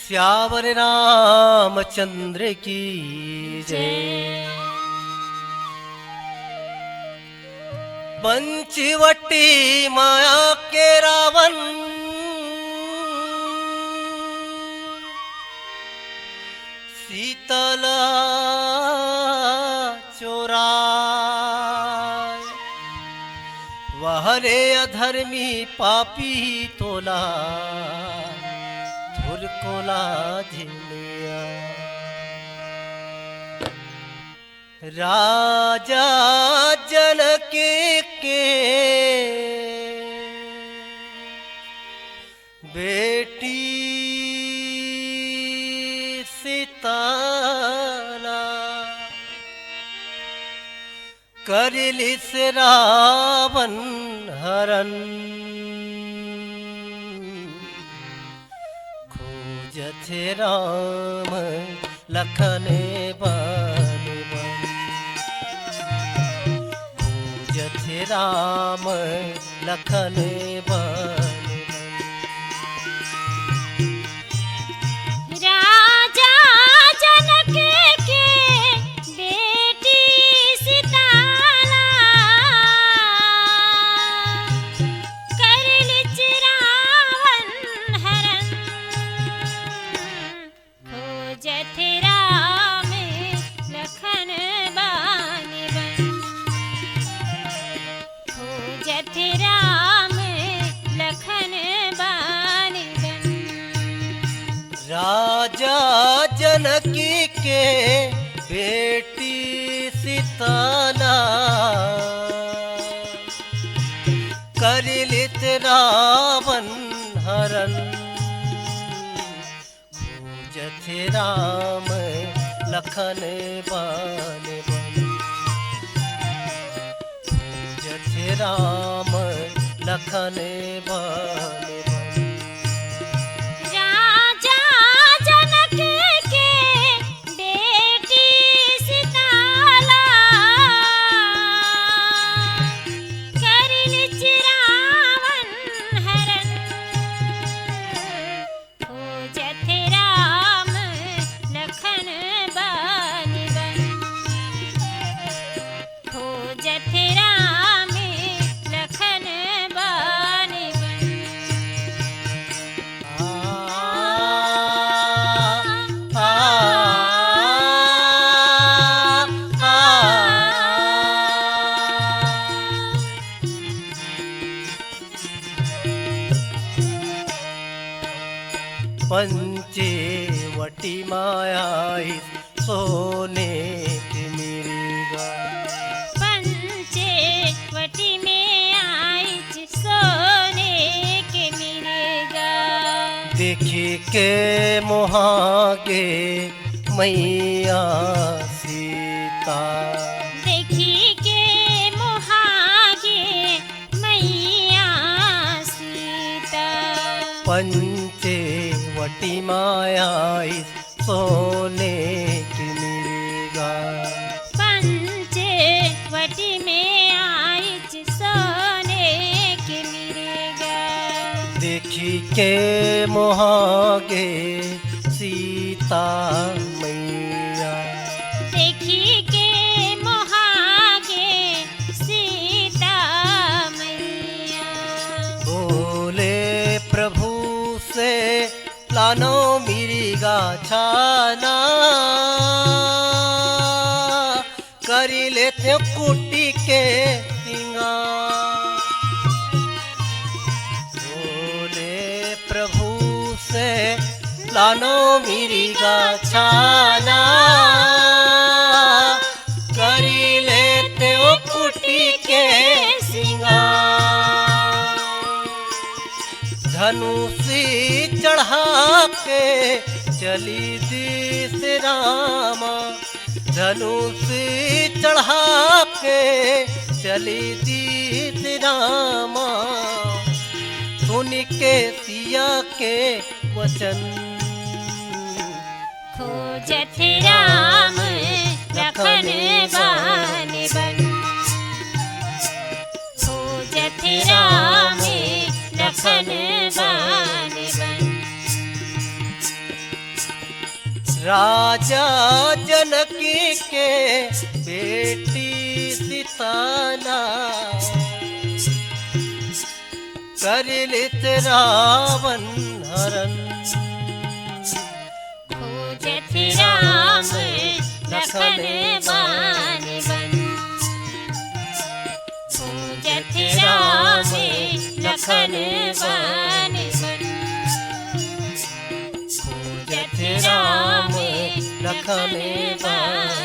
श्यावर रामचंद्र की जय। पंचवटी माया के रावण सीतला चोराय, वहरे अधर्मी पापी तोला धुर कोला झिलिया। राजा जनक के बेटी सीताला करिलिस रावण हरण, खोजथ राम लखन बन बन, खोजथ राम लखन बन बन। राजा जनक के बेटी सीताला करलिच रावण हरण, खोजथ राम लखन बन बन, खोजथ राम लखन बन बन। राजा जनकी के बेटी सीताला करिलित रावण हरण, खोजथ राम लखन बन बन, खोजथ राम लखन बन बन। राजा जनक के बेटी सीताला करलिच रावण हरण, खोजथ राम लखन बन बन, खोजथ राम लखन बन बन। पंचवटी माया सोने की मिर्गा, पंचवटी में आइच सोने के मिर्गा, देखी के मोहागे मैया सीता, देखी के मोहागे मैया सीता। पंचवटी माया सोने की मिर्गा, पंचवटी में आइच सोने के मिर्गा, देखी के मोहागे सीता मैया, देखी के मोहागे सीता मैया। बोले प्रभु से लानो मिर्गा छाना, करी लेते कुटी के सिंगार। बोले प्रभु से लानो मिर्गा छाना, करी लेते कुटी के सिंगार। धनुषी चढ़ा के चली दिस रामा, धनुषी चढ़ा के चली दिस रामा। सुन के सिया के वचन, खोजथ राम लखन बन बन, खोजथ राम लखन बन बन। राजा जनकी के बेटी सीताना करिलित रावण हरन खोजत राम लखन बान बन खोजत राम लखन बान बन खोजत राम लखन बान